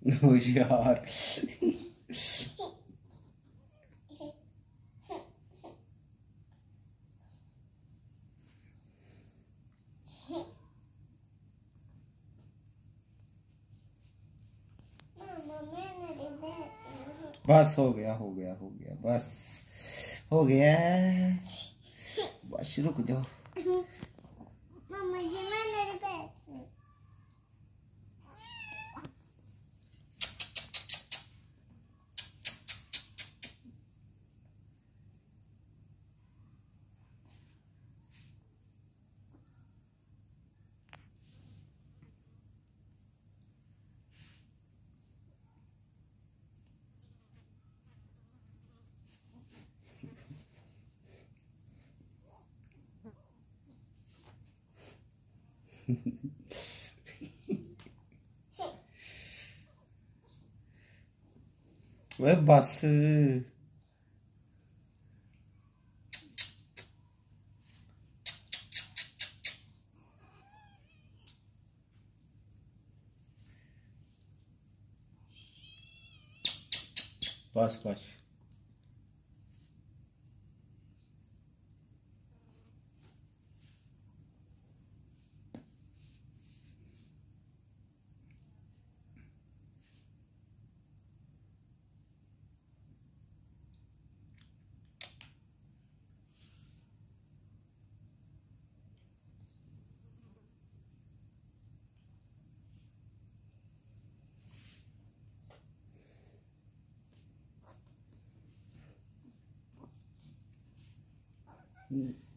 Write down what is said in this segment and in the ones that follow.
यार बस हो गया हो गया हो गया बस हो गया बस रुक जाओ। वे बस बस बस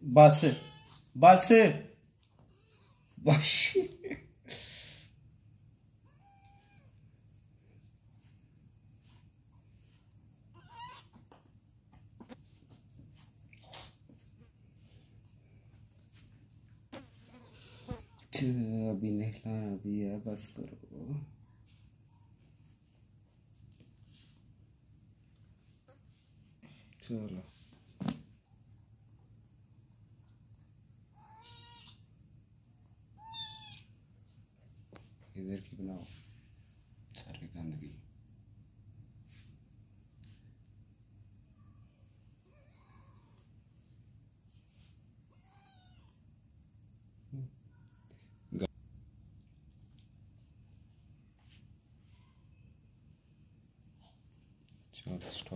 बस बस बस अभी नहीं लाना अभी है बस करो। चलो इधर की बनाओ सारी गंदगी। चलो